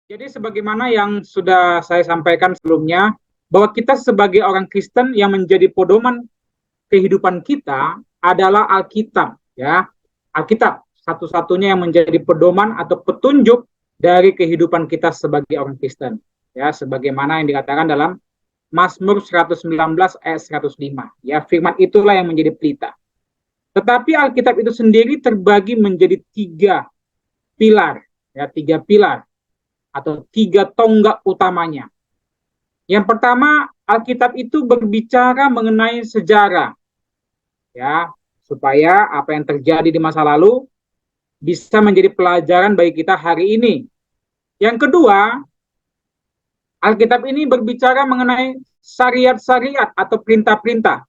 Jadi sebagaimana yang sudah saya sampaikan sebelumnya, bahwa kita sebagai orang Kristen yang menjadi pedoman kehidupan kita adalah Alkitab, ya. Alkitab satu-satunya yang menjadi pedoman atau petunjuk dari kehidupan kita sebagai orang Kristen, ya, sebagaimana yang dikatakan dalam Mazmur 119 ayat 105. Ya, firman itulah yang menjadi pelita. Tetapi Alkitab itu sendiri terbagi menjadi tiga pilar atau tiga tonggak utamanya. Yang pertama, Alkitab itu berbicara mengenai sejarah, ya, supaya apa yang terjadi di masa lalu bisa menjadi pelajaran bagi kita hari ini. Yang kedua, Alkitab ini berbicara mengenai syariat-syariat atau perintah-perintah.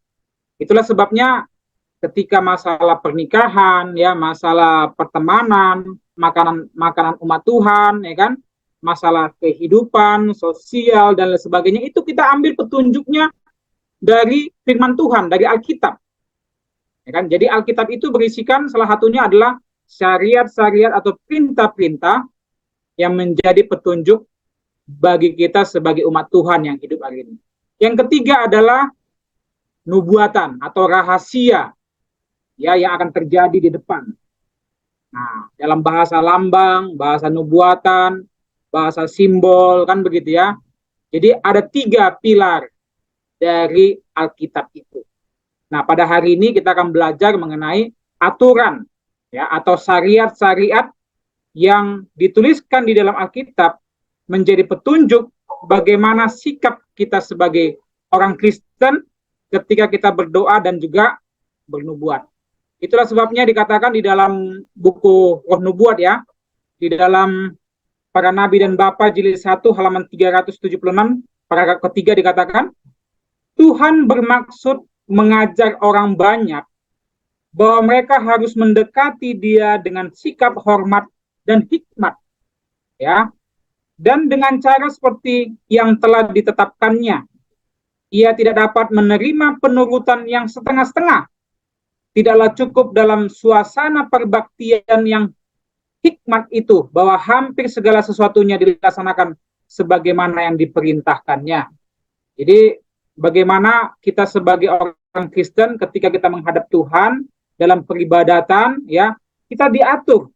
Itulah sebabnya ketika masalah pernikahan, ya, masalah pertemanan, makanan umat Tuhan, ya kan, masalah kehidupan sosial dan lain sebagainya, itu kita ambil petunjuknya dari firman Tuhan, dari Alkitab, ya kan. Jadi Alkitab itu berisikan salah satunya adalah syariat-syariat atau perintah-perintah yang menjadi petunjuk bagi kita sebagai umat Tuhan yang hidup hari ini. Yang ketiga adalah nubuatan atau rahasia, ya, yang akan terjadi di depan. Nah, dalam bahasa lambang, bahasa nubuatan, bahasa simbol, kan begitu ya. Jadi ada tiga pilar dari Alkitab itu. Nah, pada hari ini kita akan belajar mengenai aturan, ya, atau syariat-syariat yang dituliskan di dalam Alkitab menjadi petunjuk bagaimana sikap kita sebagai orang Kristen ketika kita berdoa dan juga bernubuat. Itulah sebabnya dikatakan di dalam buku Roh Nubuat, ya, di dalam Para Nabi dan Bapa jilid 1 halaman 376, paragraf ketiga dikatakan, Tuhan bermaksud mengajar orang banyak bahwa mereka harus mendekati Dia dengan sikap hormat dan hikmat, ya, dan dengan cara seperti yang telah ditetapkannya. Ia tidak dapat menerima penurutan yang setengah-setengah. Tidaklah cukup dalam suasana perbaktian yang hikmat itu, bahwa hampir segala sesuatunya dilaksanakan sebagaimana yang diperintahkannya. Jadi bagaimana kita sebagai orang Kristen ketika kita menghadap Tuhan dalam peribadatan, ya, kita diatur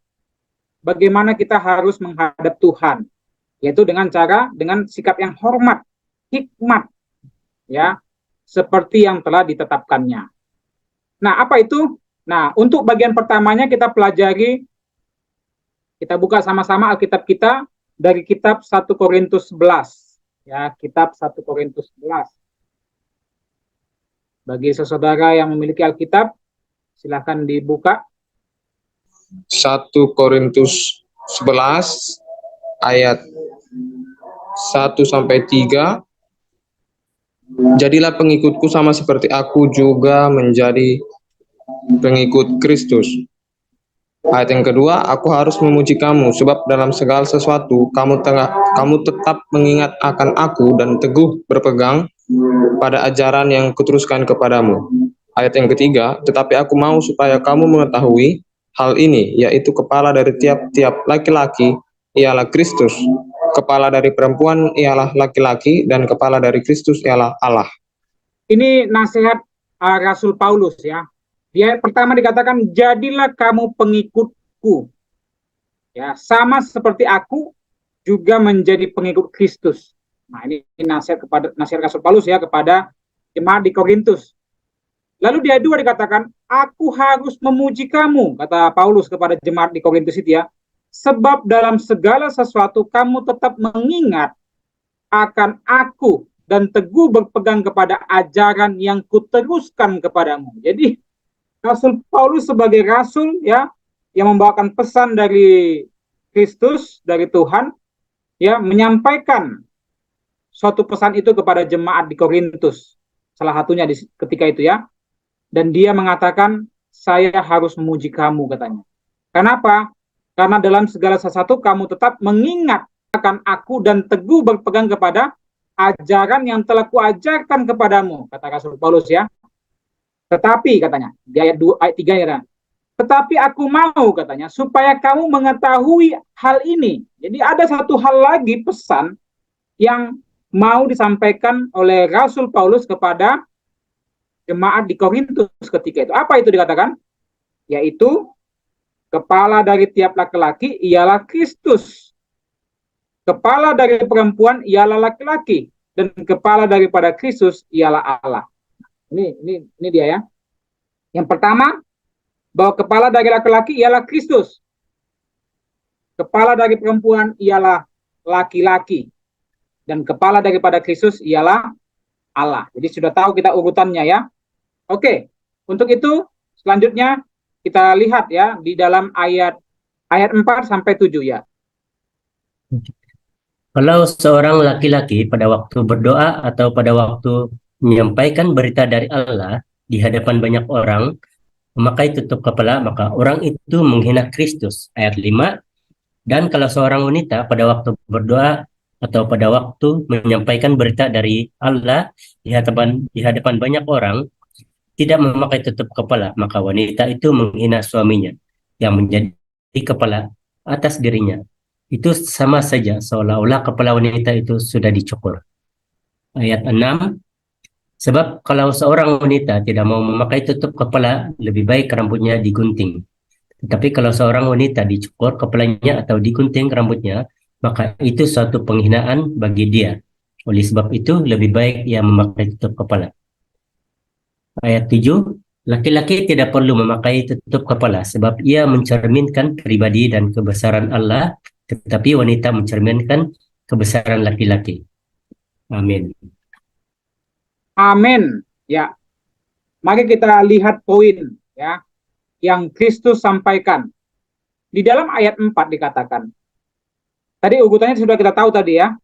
bagaimana kita harus menghadap Tuhan, yaitu dengan sikap yang hormat, hikmat, ya, seperti yang telah ditetapkannya. Nah, apa itu? Nah, untuk bagian pertamanya kita pelajari, kita buka sama-sama Alkitab kita dari kitab 1 Korintus 11. Ya, kitab 1 Korintus 11. Bagi saudara yang memiliki Alkitab, silakan dibuka. 1 Korintus 11 ayat 1-3. Jadilah pengikutku sama seperti aku juga menjadi pengikut Kristus. Ayat yang kedua, aku harus memuji kamu, sebab dalam segala sesuatu kamu tetap mengingat akan aku dan teguh berpegang pada ajaran yang kuteruskan kepadamu. Ayat yang ketiga, tetapi aku mau supaya kamu mengetahui hal ini, yaitu kepala dari tiap-tiap laki-laki ialah Kristus, kepala dari perempuan ialah laki-laki, dan kepala dari Kristus ialah Allah. Ini nasihat Rasul Paulus, ya. Dia pertama dikatakan, jadilah kamu pengikutku, ya, sama seperti aku juga menjadi pengikut Kristus. Nah, ini nasihat Rasul Paulus, ya, kepada jemaat di Korintus. Lalu di ayat 2 dikatakan, aku harus memuji kamu, kata Paulus kepada jemaat di Korintus itu, ya, sebab dalam segala sesuatu kamu tetap mengingat akan aku dan teguh berpegang kepada ajaran yang kuteruskan kepadamu. Jadi Rasul Paulus sebagai rasul, ya, yang membawakan pesan dari Kristus, dari Tuhan, ya, menyampaikan suatu pesan itu kepada jemaat di Korintus, salah satunya ketika itu, ya. Dan dia mengatakan, saya harus memuji kamu, katanya. Kenapa? Karena dalam segala sesuatu kamu tetap mengingat akan aku dan teguh berpegang kepada ajaran yang telah kuajarkan kepadamu, kata Rasul Paulus, ya. Tetapi, katanya, di ayat 3, ya, Tetapi aku mau, katanya, supaya kamu mengetahui hal ini. Jadi ada satu hal lagi pesan yang mau disampaikan oleh Rasul Paulus kepada jemaat di Korintus ketika itu. Apa itu dikatakan? Yaitu kepala dari tiap laki-laki ialah Kristus. Kepala dari perempuan ialah laki-laki. Dan kepala daripada Kristus ialah Allah. Ini dia ya. Yang pertama, bahwa kepala dari laki-laki ialah Kristus. Kepala dari perempuan ialah laki-laki. Dan kepala daripada Kristus ialah Allah. Jadi sudah tahu kita urutannya ya. Oke, untuk itu selanjutnya kita lihat ya di dalam ayat 4 sampai 7 ya. Kalau seorang laki-laki pada waktu berdoa atau pada waktu menyampaikan berita dari Allah di hadapan banyak orang memakai tutup kepala, maka orang itu menghina Kristus. Ayat 5. Dan kalau seorang wanita pada waktu berdoa atau pada waktu menyampaikan berita dari Allah di hadapan banyak orang tidak memakai tutup kepala, maka wanita itu menghina suaminya yang menjadi kepala atas dirinya. Itu sama saja seolah-olah kepala wanita itu sudah dicukur. Ayat 6. Sebab kalau seorang wanita tidak mau memakai tutup kepala, lebih baik rambutnya digunting. Tetapi kalau seorang wanita dicukur kepalanya atau digunting rambutnya, maka itu suatu penghinaan bagi dia. Oleh sebab itu, lebih baik ia memakai tutup kepala. Ayat 7. Laki-laki tidak perlu memakai tutup kepala sebab ia mencerminkan pribadi dan kebesaran Allah, tetapi wanita mencerminkan kebesaran laki-laki. Amin. Amin. Ya. Mari kita lihat poin ya yang Kristus sampaikan. Di dalam ayat 4 dikatakan. Tadi urutannya sudah kita tahu tadi ya.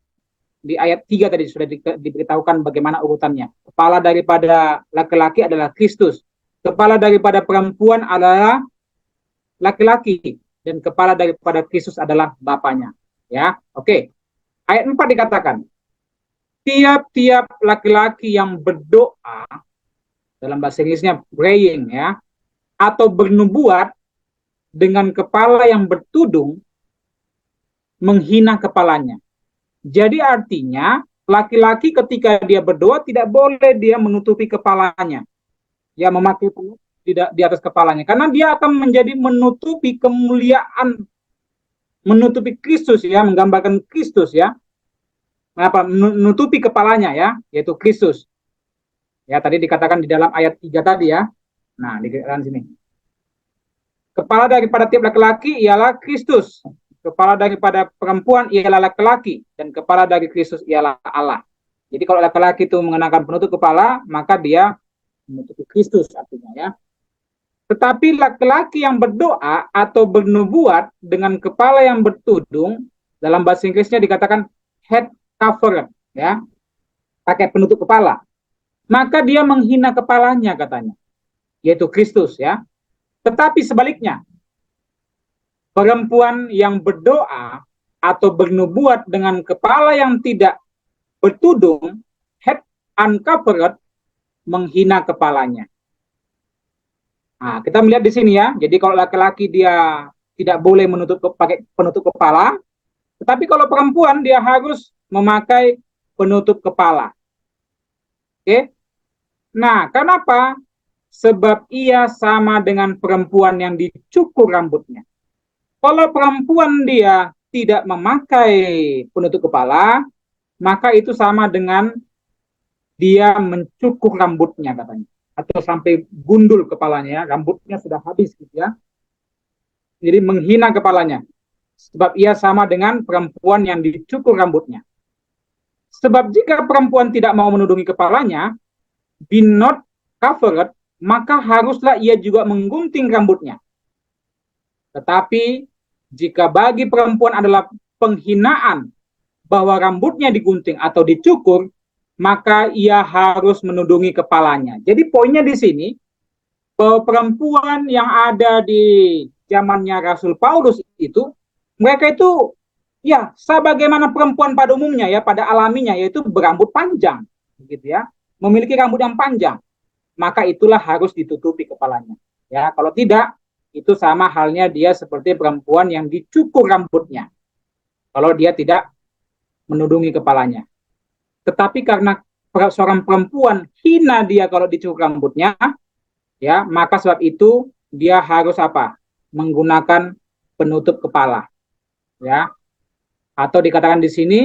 Di ayat 3 tadi sudah diberitahukan bagaimana urutannya. Kepala daripada laki-laki adalah Kristus. Kepala daripada perempuan adalah laki-laki. Dan kepala daripada Kristus adalah Bapaknya. Ya, oke. Ayat 4 dikatakan, tiap-tiap laki-laki yang berdoa, dalam bahasa Inggrisnya praying ya, atau bernubuat dengan kepala yang bertudung, menghina kepalanya. Jadi artinya laki-laki ketika dia berdoa tidak boleh dia menutupi kepalanya, ya memakai di atas kepalanya, karena dia akan menjadi menutupi kemuliaan, menutupi Kristus ya, menggambarkan Kristus ya, menutupi kepalanya ya, yaitu Kristus. Ya tadi dikatakan di dalam ayat 3 tadi ya. Nah di dalam sini. Kepala daripada tiap laki-laki ialah Kristus. Kepala daripada perempuan ialah laki-laki, dan kepala dari Kristus ialah Allah. Jadi kalau laki-laki itu mengenakan penutup kepala, maka dia menutupi Kristus artinya ya. Tetapi laki-laki yang berdoa atau bernubuat dengan kepala yang bertudung, dalam bahasa Inggrisnya dikatakan head covered ya, pakai penutup kepala, maka dia menghina kepalanya katanya, yaitu Kristus ya. Tetapi sebaliknya, perempuan yang berdoa atau bernubuat dengan kepala yang tidak bertudung, head uncovered, menghina kepalanya. Nah, kita melihat di sini ya. Jadi kalau laki-laki dia tidak boleh pakai penutup kepala, tetapi kalau perempuan dia harus memakai penutup kepala. Oke. Nah, kenapa? Sebab ia sama dengan perempuan yang dicukur rambutnya. Kalau perempuan dia tidak memakai penutup kepala, maka itu sama dengan dia mencukur rambutnya katanya. Atau sampai gundul kepalanya, rambutnya sudah habis gitu ya. Jadi menghina kepalanya. Sebab ia sama dengan perempuan yang dicukur rambutnya. Sebab jika perempuan tidak mau menudungi kepalanya, be not covered, maka haruslah ia juga menggunting rambutnya. Tetapi jika bagi perempuan adalah penghinaan bahwa rambutnya digunting atau dicukur, maka ia harus menudungi kepalanya. Jadi poinnya di sini, bahwa perempuan yang ada di zamannya Rasul Paulus itu, mereka itu ya sebagaimana perempuan pada umumnya ya, pada alaminya, yaitu berambut panjang, gitu ya, memiliki rambut yang panjang, maka itulah harus ditutupi kepalanya. Ya, kalau tidak, itu sama halnya dia seperti perempuan yang dicukur rambutnya kalau dia tidak menudungi kepalanya. Tetapi karena seorang perempuan hina dia kalau dicukur rambutnya, ya, maka sebab itu dia harus apa? Menggunakan penutup kepala, ya. Atau dikatakan di sini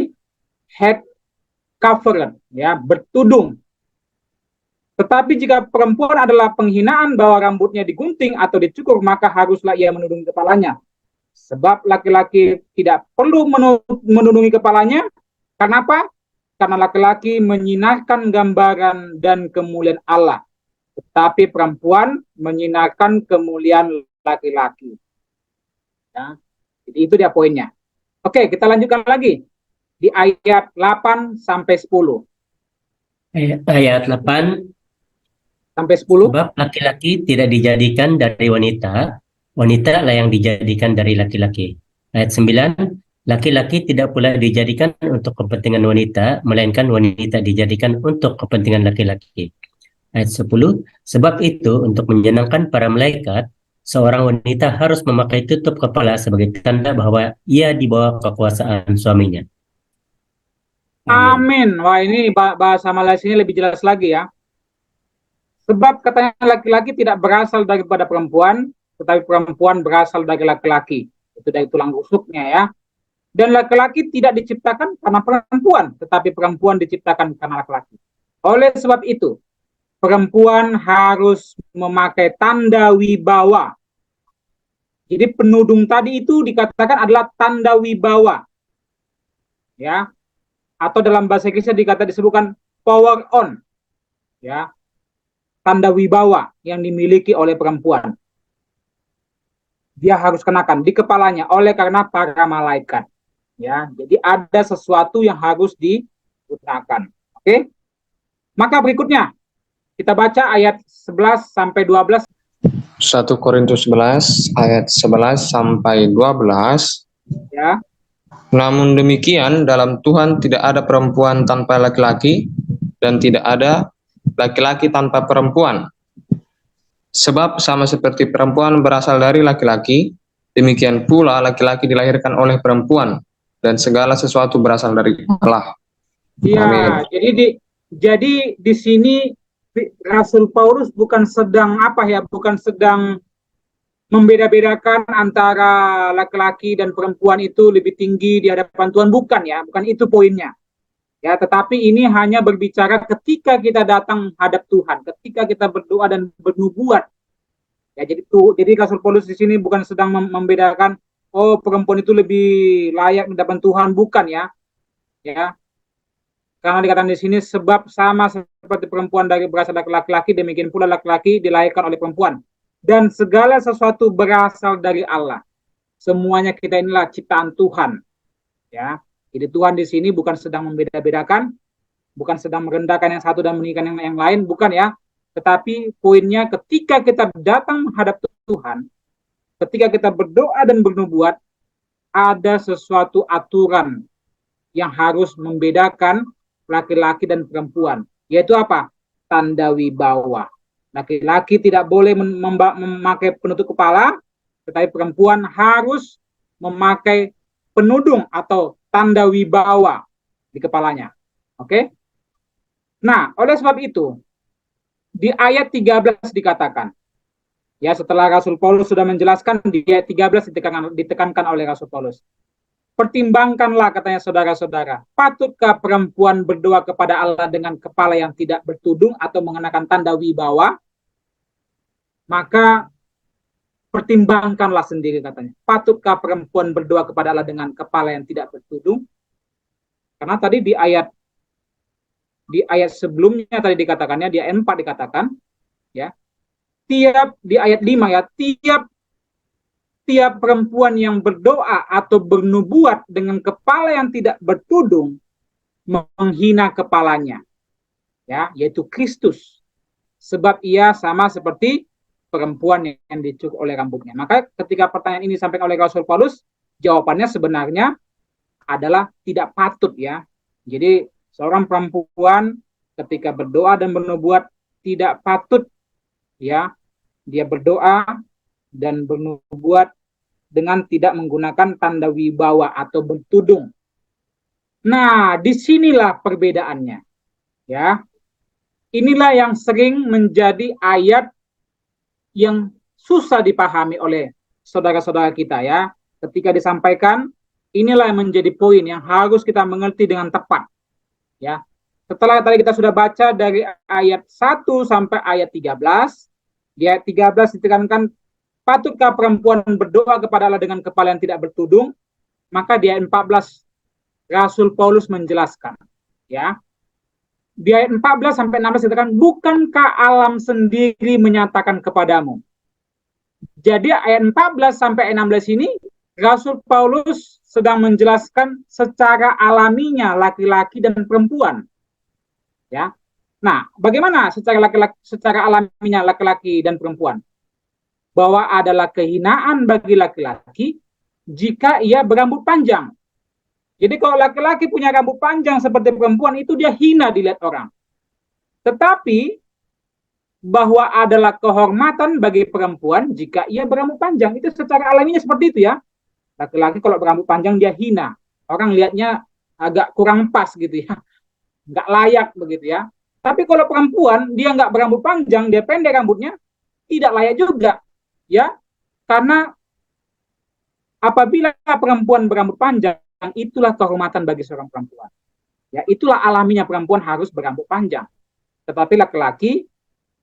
head covered, ya, bertudung. Tetapi jika perempuan adalah penghinaan bahwa rambutnya digunting atau dicukur, maka haruslah ia menudungi kepalanya. Sebab laki-laki tidak perlu menudungi kepalanya. Karena apa? Karena laki-laki menyinarkan gambaran dan kemuliaan Allah. Tetapi perempuan menyinarkan kemuliaan laki-laki. Ya. Jadi itu dia poinnya. Oke, kita lanjutkan lagi. Di ayat 8 sampai 10. Ayat 8, Sampai 10. sebab laki-laki tidak dijadikan dari wanita, wanita lah yang dijadikan dari laki-laki. Ayat 9, laki-laki tidak pula dijadikan untuk kepentingan wanita, melainkan wanita dijadikan untuk kepentingan laki-laki. Ayat 10, sebab itu untuk menyenangkan para malaikat, seorang wanita harus memakai tutup kepala sebagai tanda bahwa ia di bawah kekuasaan suaminya. Amin. Wah, ini bahasa Malaysianya lebih jelas lagi ya. Sebab katanya laki-laki tidak berasal daripada perempuan, tetapi perempuan berasal dari laki-laki. Itu dari tulang rusuknya ya. Dan laki-laki tidak diciptakan karena perempuan, tetapi perempuan diciptakan karena laki-laki. Oleh sebab itu, perempuan harus memakai tanda wibawa. Jadi penudung tadi itu dikatakan adalah tanda wibawa. Ya. Atau dalam bahasa Inggrisnya disebutkan power on. Ya. Tanda wibawa yang dimiliki oleh perempuan. Dia harus kenakan di kepalanya oleh karena para malaikat. Ya, jadi ada sesuatu yang harus digunakan. Oke? Maka berikutnya kita baca ayat 11 sampai 12. 1 Korintus 11 ayat 11 sampai 12. Ya. Namun demikian dalam Tuhan tidak ada perempuan tanpa laki-laki dan tidak ada laki-laki tanpa perempuan. Sebab sama seperti perempuan berasal dari laki-laki, demikian pula laki-laki dilahirkan oleh perempuan, dan segala sesuatu berasal dari Allah. Ya, jadi di sini Rasul Paulus bukan sedang bukan sedang membeda-bedakan antara laki-laki dan perempuan itu lebih tinggi di hadapan Tuhan, bukan ya, bukan itu poinnya. Ya, tetapi ini hanya berbicara ketika kita datang hadap Tuhan, ketika kita berdoa dan bernubuat. Ya, jadi Rasul Paulus di sini bukan sedang membedakan perempuan itu lebih layak di hadapan Tuhan, bukan ya. Ya. Karena dikatakan di sini sebab sama seperti perempuan berasal dari laki-laki, demikian pula laki-laki dilahirkan oleh perempuan. Dan segala sesuatu berasal dari Allah. Semuanya kita inilah ciptaan Tuhan. Ya. Jadi Tuhan di sini bukan sedang membeda-bedakan, bukan sedang merendahkan yang satu dan meninggikan yang lain, bukan ya. Tetapi poinnya ketika kita datang menghadap Tuhan, ketika kita berdoa dan bernubuat, ada sesuatu aturan yang harus membedakan laki-laki dan perempuan. Yaitu apa? Tanda wibawa. Laki-laki tidak boleh memakai penutup kepala, tetapi perempuan harus memakai penudung atau tanda wibawa di kepalanya. Oke? Nah, oleh sebab itu, di ayat 13 dikatakan, ya setelah Rasul Paulus sudah menjelaskan, di ayat 13 ditekankan oleh Rasul Paulus. Pertimbangkanlah, katanya saudara-saudara, patutkah perempuan berdoa kepada Allah dengan kepala yang tidak bertudung atau mengenakan tanda wibawa? Maka pertimbangkanlah sendiri, katanya. Patutkah perempuan berdoa kepada Allah dengan kepala yang tidak bertudung? Karena tadi di ayat sebelumnya tadi dikatakannya, di ayat 4 dikatakan, ya, di ayat 5 ya, tiap perempuan yang berdoa atau bernubuat dengan kepala yang tidak bertudung menghina kepalanya, ya, yaitu Kristus, sebab ia sama seperti perempuan yang dicukur oleh rambutnya. Maka ketika pertanyaan ini disampaikan oleh Rasul Paulus, jawabannya sebenarnya adalah tidak patut ya. Jadi seorang perempuan ketika berdoa dan bernubuat tidak patut ya dia berdoa dan bernubuat dengan tidak menggunakan tanda wibawa atau bertudung. Nah, disinilah perbedaannya. Ya, inilah yang sering menjadi ayat yang susah dipahami oleh saudara-saudara kita ya. Ketika disampaikan, inilah yang menjadi poin yang harus kita mengerti dengan tepat. Ya. Setelah tadi kita sudah baca dari ayat 1 sampai ayat 13, di ayat 13 ditekankan patutkah perempuan berdoa kepada Allah dengan kepala yang tidak bertudung? Maka di ayat 14 Rasul Paulus menjelaskan, ya. Di ayat 14 sampai 16 dikatakan, bukankah alam sendiri menyatakan kepadamu? Jadi ayat 14 sampai 16 ini Rasul Paulus sedang menjelaskan secara alaminya laki-laki dan perempuan. Ya. Nah, bagaimana secara alaminya laki-laki dan perempuan? Bahwa adalah kehinaan bagi laki-laki jika ia berambut panjang. Jadi kalau laki-laki punya rambut panjang seperti perempuan, itu dia hina dilihat orang. Tetapi bahwa adalah kehormatan bagi perempuan jika ia berambut panjang. Itu secara alaminya seperti itu ya. Laki-laki kalau berambut panjang dia hina. Orang lihatnya agak kurang pas gitu ya. Nggak layak begitu ya. Tapi kalau perempuan dia nggak berambut panjang, dia pendek rambutnya, tidak layak juga. Ya, karena apabila perempuan berambut panjang, itulah kehormatan bagi seorang perempuan. Ya, itulah alaminya perempuan harus berambut panjang. Tetapi laki-laki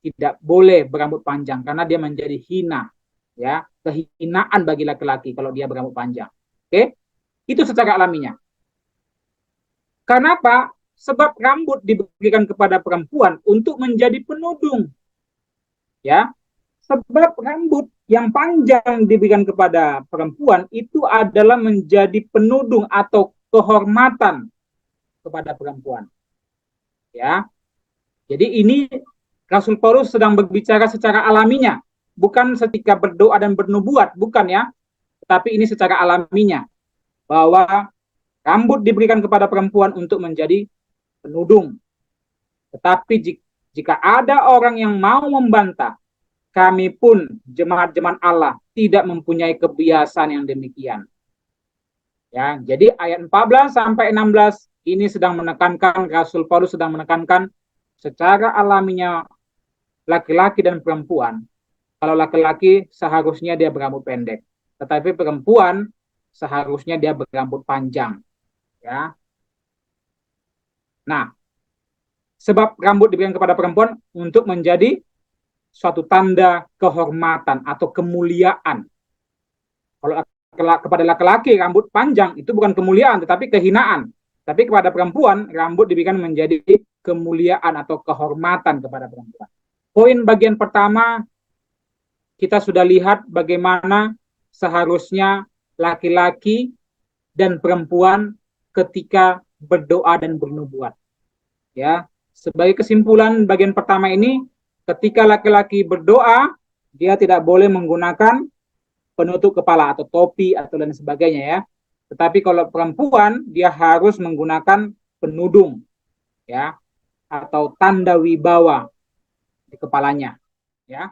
tidak boleh berambut panjang karena dia menjadi hina. Ya, kehinaan bagi laki-laki kalau dia berambut panjang. Oke? Itu secara alaminya. Kenapa? Sebab rambut diberikan kepada perempuan untuk menjadi penudung. Ya. Sebab rambut yang panjang diberikan kepada perempuan itu adalah menjadi penudung atau kehormatan kepada perempuan. Ya. Jadi ini Rasul Paulus sedang berbicara secara alaminya, bukan ketika berdoa dan bernubuat, bukan ya. Tapi ini secara alaminya bahwa rambut diberikan kepada perempuan untuk menjadi penudung. Tetapi jika ada orang yang mau membantah, kami pun jemaat-jemaat Allah tidak mempunyai kebiasaan yang demikian. Ya, jadi ayat 14 sampai 16 ini sedang menekankan, Rasul Paulus sedang menekankan secara alaminya laki-laki dan perempuan. Kalau laki-laki seharusnya dia berambut pendek, tetapi perempuan seharusnya dia berambut panjang. Ya. Nah, sebab rambut diberikan kepada perempuan untuk menjadi suatu tanda kehormatan atau kemuliaan. Kalau kepada laki-laki rambut panjang itu bukan kemuliaan tetapi kehinaan. Tapi kepada perempuan rambut diberikan menjadi kemuliaan atau kehormatan kepada perempuan. Poin bagian pertama kita sudah lihat bagaimana seharusnya laki-laki dan perempuan ketika berdoa dan bernubuat. Ya, sebagai kesimpulan bagian pertama ini, ketika laki-laki berdoa, dia tidak boleh menggunakan penutup kepala atau topi atau lain sebagainya ya. Tetapi kalau perempuan, dia harus menggunakan penudung ya atau tanda wibawa di kepalanya ya.